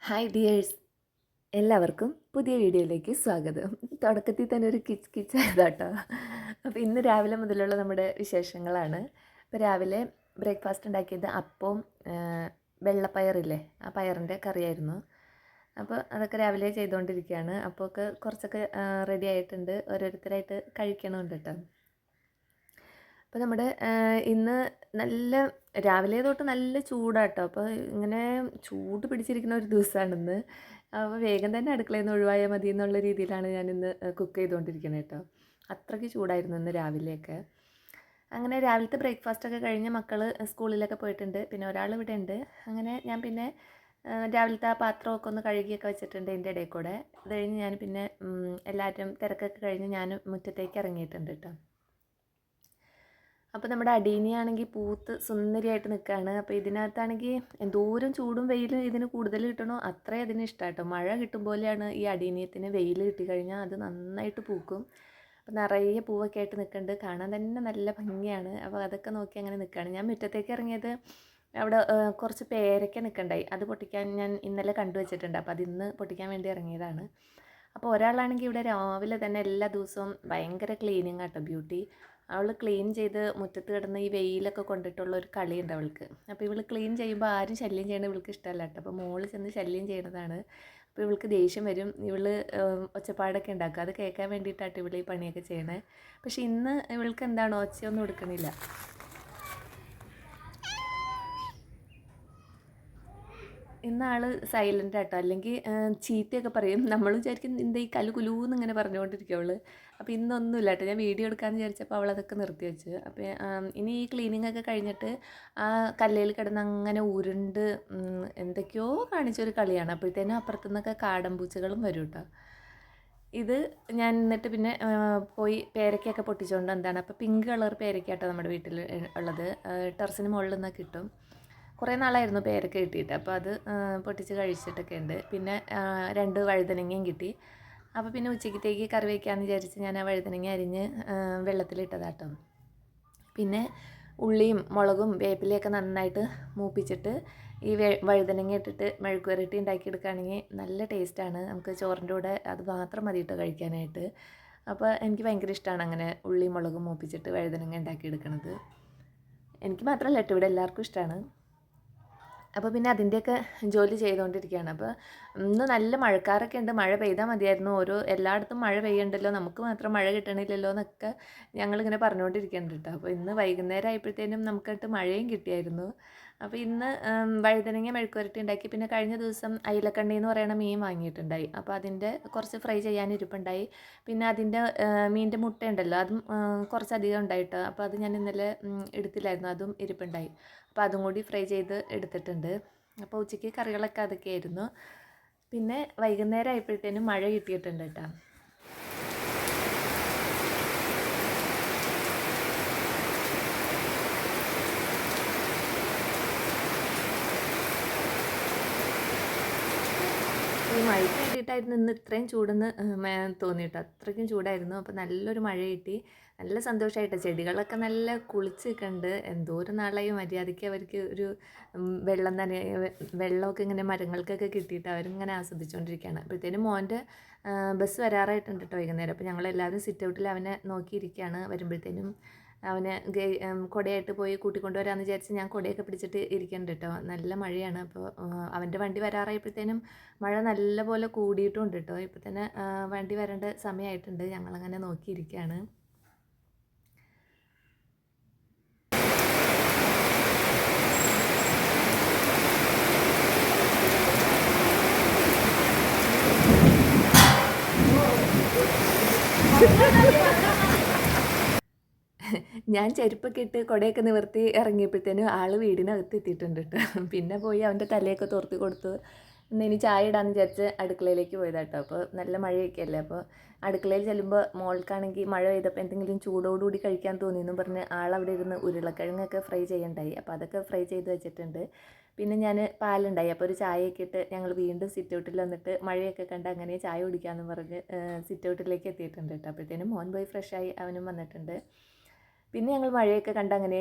Hi dears, എല്ലാവർക്കും പുതിയ വീഡിയോയിലേക്ക് സ്വാഗതം. തുടക്കത്തിൽ തന്നെ ഒരു കിച്ച് കിച്ചായതാട്ടോ. അപ്പോൾ ഇന്ന് രാവിലെ മുതലുള്ള നമ്മുടെ വിശേഷങ്ങളാണ്. അപ്പോൾ രാവിലെ ബ്രേക്ക്ഫാസ്റ്റ് ഉണ്ടാക്കിയത് അപ്പവും വെള്ളപ്പയറില്ലേ, ആ പയറിൻ്റെ കറിയായിരുന്നു. അപ്പോൾ അതൊക്കെ രാവിലെ ചെയ്തുകൊണ്ടിരിക്കുകയാണ്. അപ്പോൾ ഒക്കെ കുറച്ചൊക്കെ റെഡി ആയിട്ടുണ്ട്, ഓരോരുത്തരായിട്ട് കഴിക്കണമുണ്ട് കേട്ടോ. അപ്പോൾ നമ്മുടെ ഇന്ന് നല്ല രാവിലെ തൊട്ട് നല്ല ചൂടാട്ടോ. അപ്പോൾ ഇങ്ങനെ ചൂട് പിടിച്ചിരിക്കുന്ന ഒരു ദിവസമാണിന്ന്. അപ്പോൾ വേഗം തന്നെ അടുക്കളയിൽ നിന്ന് ഒഴിവായാൽ മതി എന്നുള്ള രീതിയിലാണ് ഞാനിന്ന് കുക്ക് ചെയ്തുകൊണ്ടിരിക്കുന്നത് കേട്ടോ. അത്രയ്ക്ക് ചൂടായിരുന്നു ഇന്ന് രാവിലെയൊക്കെ. അങ്ങനെ രാവിലത്തെ ബ്രേക്ക്ഫാസ്റ്റൊക്കെ കഴിഞ്ഞ് മക്കൾ സ്കൂളിലൊക്കെ പോയിട്ടുണ്ട്. പിന്നെ ഒരാൾ ഇവിടെ ഉണ്ട്. അങ്ങനെ ഞാൻ പിന്നെ രാവിലത്തെ ആ പാത്രമൊക്കെ ഒന്ന് കഴുകിയൊക്കെ വെച്ചിട്ടുണ്ട് എൻ്റെ ഇടയിൽ കൂടെ. അത് കഴിഞ്ഞ് ഞാൻ പിന്നെ എല്ലാവരും തിരക്കൊക്കെ കഴിഞ്ഞ് ഞാൻ മുറ്റത്തേക്ക് ഇറങ്ങിയിട്ടുണ്ട് കേട്ടോ. അപ്പോൾ നമ്മുടെ അടീനിയാണെങ്കിൽ പൂത്ത് സുന്ദരിയായിട്ട് നിൽക്കുകയാണ്. അപ്പോൾ ഇതിനകത്താണെങ്കിൽ എന്തോരം ചൂടും വെയിലും ഇതിന് കൂടുതൽ കിട്ടണോ അത്രയും അതിന് ഇഷ്ടമാണ് കേട്ടോ. മഴ കിട്ടും പോലെയാണ് ഈ അടീനിയത്തിന് വെയിൽ കിട്ടിക്കഴിഞ്ഞാൽ അത് നന്നായിട്ട് പൂക്കും. അപ്പോൾ നിറയെ പൂവൊക്കെ ആയിട്ട് നിൽക്കുന്നുണ്ട്, കാണാൻ തന്നെ നല്ല ഭംഗിയാണ്. അപ്പോൾ അതൊക്കെ നോക്കി അങ്ങനെ നിൽക്കുകയാണ്. ഞാൻ മുറ്റത്തേക്ക് ഇറങ്ങിയത് അവിടെ കുറച്ച് പേരയ്ക്ക നിൽക്കണ്ടായി, അത് പൊട്ടിക്കാൻ ഞാൻ ഇന്നലെ കണ്ടുവച്ചിട്ടുണ്ട്. അപ്പോൾ അതിന്ന് പൊട്ടിക്കാൻ വേണ്ടി ഇറങ്ങിയതാണ്. അപ്പോൾ ഒരാളാണെങ്കിൽ ഇവിടെ രാവിലെ തന്നെ എല്ലാ ദിവസവും ഭയങ്കര ക്ലീനിങ് ആട്ടോ ബ്യൂട്ടി. അവൾ ക്ലീൻ ചെയ്ത് മുറ്റത്ത് കിടന്ന് ഈ വെയിലൊക്കെ കൊണ്ടിട്ടുള്ള ഒരു കളിയുണ്ട് അവൾക്ക്. അപ്പോൾ ഇവൾ ക്ലീൻ ചെയ്യുമ്പോൾ ആരും ശല്യം ചെയ്യണത് ഇവൾക്ക് ഇഷ്ടമല്ല കേട്ടോ. അപ്പോൾ മോള് ചെന്ന് ശല്യം ചെയ്യണതാണ്. അപ്പോൾ ഇവൾക്ക് ദേഷ്യം വരും. ഇവൾ ഒച്ചപ്പാടൊക്കെ ഉണ്ടാക്കുക, അത് കേൾക്കാൻ വേണ്ടിയിട്ടാണ് ഇവൾ ഈ പണിയൊക്കെ ചെയ്യണേ. പക്ഷേ ഇന്ന് ഇവൾക്ക് എന്താണ് ഒച്ചയൊന്നും എടുക്കണില്ല. ഇന്ന് ആൾ സൈലൻ്റ് ആട്ടോ. അല്ലെങ്കിൽ ചീത്തയൊക്കെ പറയും. നമ്മൾ വിചാരിക്കും എന്താ ഈ കുലൂന്ന് ഇങ്ങനെ പറഞ്ഞുകൊണ്ടിരിക്കും അവൾ. അപ്പോൾ ഇന്നൊന്നുമില്ല കേട്ടോ. ഞാൻ വീഡിയോ എടുക്കാമെന്ന് വിചാരിച്ചപ്പോൾ അവളതൊക്കെ നിർത്തി വെച്ച്. അപ്പോൾ ഇനി ഈ ക്ലീനിങ് ഒക്കെ കഴിഞ്ഞിട്ട് ആ കല്ലയിൽ കിടന്ന് അങ്ങനെ ഉരുണ്ട് എന്തൊക്കെയോ കാണിച്ചൊരു കളിയാണ്. അപ്പോഴത്തേനും അപ്പുറത്തുനിന്നൊക്കെ കാടമ്പൂച്ചകളും വരും കേട്ടോ. ഇത് ഞാൻ എന്നിട്ട് പിന്നെ പോയി പേരയ്ക്കൊക്കെ പൊട്ടിച്ചുകൊണ്ട് എന്താണ്, അപ്പോൾ പിങ്ക് കളർ പേരയ്ക്കാട്ടോ നമ്മുടെ വീട്ടിൽ ഉള്ളത്. ടെറസിന് മുകളിൽ നിന്നൊക്കെ കിട്ടും. കുറേ നാളായിരുന്നു പേരൊക്കെ കിട്ടിയിട്ട്. അപ്പോൾ അത് പൊട്ടിച്ച് കഴിച്ചിട്ടൊക്കെ ഉണ്ട്. പിന്നെ 2 വഴുതനങ്ങയും കിട്ടി. അപ്പോൾ പിന്നെ ഉച്ചയ്ക്കത്തേക്ക് കറി വയ്ക്കാമെന്ന് വിചാരിച്ച് ഞാൻ ആ വഴുതനങ്ങ അരിഞ്ഞ് വെള്ളത്തിലിട്ടതാട്ടോ. പിന്നെ ഉള്ളിയും മുളകും വേപ്പിലയൊക്കെ നന്നായിട്ട് മൂപ്പിച്ചിട്ട് ഈ വഴുതനങ്ങ ഇട്ടിട്ട് മെഴുക്ക് പുരട്ടി ഉണ്ടാക്കിയെടുക്കുകയാണെങ്കിൽ നല്ല ടേസ്റ്റാണ്. നമുക്ക് ചോറിൻ്റെ കൂടെ അത് മാത്രം മതി കേട്ടോ കഴിക്കാനായിട്ട്. അപ്പോൾ എനിക്ക് ഭയങ്കര ഇഷ്ടമാണ് അങ്ങനെ ഉള്ളിയും മുളകും മൂപ്പിച്ചിട്ട് വഴുതനങ്ങ ഉണ്ടാക്കിയെടുക്കണത്. എനിക്ക് മാത്രമല്ല കേട്ടോ, ഇവിടെ എല്ലാവർക്കും ഇഷ്ടമാണ്. അപ്പോൾ പിന്നെ അതിൻ്റെയൊക്കെ ജോലി ചെയ്തുകൊണ്ടിരിക്കുകയാണ്. അപ്പോൾ ഇന്ന് നല്ല മഴക്കാറൊക്കെ ഉണ്ട്. മഴ പെയ്താൽ മതിയായിരുന്നു. എല്ലായിടത്തും മഴ പെയ്യണ്ടല്ലോ, നമുക്ക് മാത്രം മഴ കിട്ടണില്ലല്ലോ എന്നൊക്കെ ഞങ്ങളിങ്ങനെ പറഞ്ഞുകൊണ്ടിരിക്കുന്നുണ്ട് കേട്ടോ. അപ്പോൾ ഇന്ന് വൈകുന്നേരം ആയപ്പോഴത്തേനും നമുക്കിട്ട് മഴയും കിട്ടിയായിരുന്നു. അപ്പോൾ ഇന്ന് വഴുതനങ്ങ മെഴുക്ക് പുരട്ടി ഉണ്ടാക്കി. പിന്നെ കഴിഞ്ഞ ദിവസം അയിലക്കണ്ണി എന്ന് പറയുന്ന മീൻ വാങ്ങിയിട്ടുണ്ടായി. അപ്പോൾ അതിൻ്റെ കുറച്ച് ഫ്രൈ ചെയ്യാൻ ഇരിപ്പുണ്ടായി. പിന്നെ അതിൻ്റെ മീനിൻ്റെ മുട്ട ഉണ്ടല്ലോ, അതും കുറച്ചധികം ഉണ്ടായിട്ട്. അപ്പോൾ അത് ഞാൻ ഇന്നലെ എടുത്തില്ലായിരുന്നു, അതും ഇരിപ്പുണ്ടായി. അപ്പോൾ അതും കൂടി ഫ്രൈ ചെയ്ത് എടുത്തിട്ടുണ്ട്. അപ്പോൾ ഉച്ചയ്ക്ക് കറികളൊക്കെ അതൊക്കെയായിരുന്നു. പിന്നെ വൈകുന്നേരം ആയപ്പോഴത്തേനും മഴ കിട്ടിയിട്ടുണ്ട് കേട്ടോ. ഈ മഴയ്ക്ക് വേണ്ടിയിട്ടായിരുന്നു ഇന്ന് ഇത്രയും ചൂടെന്ന് തോന്നിയിട്ട്. അത്രയ്ക്കും ചൂടായിരുന്നു. അപ്പോൾ നല്ലൊരു മഴ കിട്ടി. നല്ല സന്തോഷമായിട്ട് ചെടികളൊക്കെ നല്ല കുളിച്ച് നിൽക്കുന്നുണ്ട്. എന്തോരം നാളായി മര്യാദയ്ക്ക് അവർക്ക് ഒരു വെള്ളം തന്നെ വെള്ളമൊക്കെ ഇങ്ങനെ മരങ്ങൾക്കൊക്കെ കിട്ടിയിട്ട് അവരിങ്ങനെ ആസ്വദിച്ചുകൊണ്ടിരിക്കുകയാണ്. അപ്പോഴത്തേനും മോൻ്റെ ബസ് വരാറായിട്ടുണ്ട് കേട്ടോ വൈകുന്നേരം. അപ്പോൾ ഞങ്ങളെല്ലാവരും സിറ്റ് ഔട്ടിൽ അവനെ നോക്കിയിരിക്കുകയാണ്. വരുമ്പോഴത്തേനും അവനെ കുടയായിട്ട് പോയി കൂട്ടിക്കൊണ്ടുവരാമെന്ന് വിചാരിച്ച് ഞാൻ കുടയൊക്കെ പിടിച്ചിട്ട് ഇരിക്കുന്നുണ്ട് കേട്ടോ. നല്ല മഴയാണ്. അപ്പോൾ അവൻ്റെ വണ്ടി വരാറായപ്പോഴത്തേനും മഴ നല്ല പോലെ കൂടിയിട്ടുമുണ്ട് കേട്ടോ. ഇപ്പോൾ തന്നെ വണ്ടി വരേണ്ട സമയമായിട്ടുണ്ട്. ഞങ്ങളങ്ങനെ നോക്കിയിരിക്കുകയാണ്. ഞാൻ ചെരുപ്പൊക്കെ ഇട്ട് കുടയൊക്കെ നിവർത്തി ഇറങ്ങിയപ്പോഴത്തേനും ആൾ വീടിനകത്ത് എത്തിയിട്ടുണ്ട് കേട്ടോ. പിന്നെ പോയി അവൻ്റെ തലയൊക്കെ തോർത്തി കൊടുത്തു. ഇനി ചായ ഇടാമെന്ന് വിചാരിച്ച് അടുക്കളയിലേക്ക് പോയതാട്ടോ. അപ്പോൾ നല്ല മഴയൊക്കെ അല്ലേ. അപ്പോൾ അടുക്കളയിൽ ചെല്ലുമ്പോൾ മോൾക്കാണെങ്കിൽ മഴ പെയ്തപ്പോൾ എന്തെങ്കിലും ചൂടോടുകൂടി കഴിക്കാൻ തോന്നിയെന്ന് പറഞ്ഞ് ആളവിടെ ഇരുന്ന് ഉരുളക്കിഴങ്ങൊക്കെ ഫ്രൈ ചെയ്യണ്ടായി. അപ്പോൾ അതൊക്കെ ഫ്രൈ ചെയ്ത് വെച്ചിട്ടുണ്ട്. പിന്നെ ഞാൻ പാലുണ്ടായി. അപ്പോൾ ഒരു ചായയൊക്കെ ഇട്ട് ഞങ്ങൾ വീണ്ടും സിറ്റ് ഔട്ടിൽ വന്നിട്ട് മഴയൊക്കെ കണ്ട് അങ്ങനെ ചായ കുടിക്കാമെന്ന് പറഞ്ഞ് സിറ്റ് ഔട്ടിലേക്ക് എത്തിയിട്ടുണ്ട് കേട്ടോ. അപ്പോഴത്തേനും മോൻ പോയി ഫ്രഷായി അവനും വന്നിട്ടുണ്ട്. പിന്നെ ഞങ്ങൾ മഴയൊക്കെ കണ്ട് അങ്ങനെ